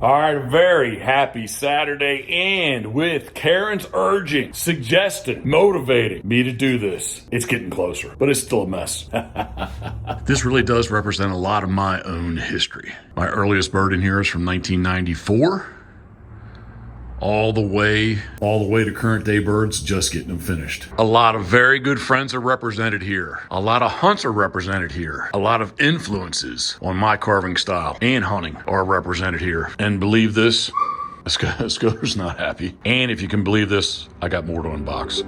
All right, very happy Saturday, and with Karen's urging, suggesting, motivating me to do this, it's getting closer, but it's still a mess. This really does represent a lot of my own history. My earliest bird in here is from 1994. All the way to current day birds, just getting them finished. A lot of very good friends are represented here. A lot of hunts are represented here. A lot of influences on my carving style and hunting are represented here. And believe this, Scoter's not happy. And if you can believe this, I got more to unbox.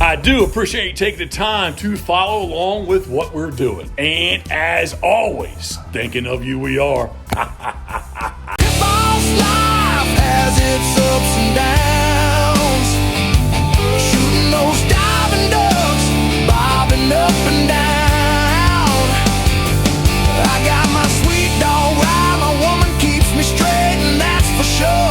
I do appreciate you taking the time to follow along with what we're doing. And as always, thinking of you we are. Pitboss life has its ups and downs. Shooting those diving ducks, bobbing up and down. I got my sweet dog right, my woman keeps me straight, and that's for sure.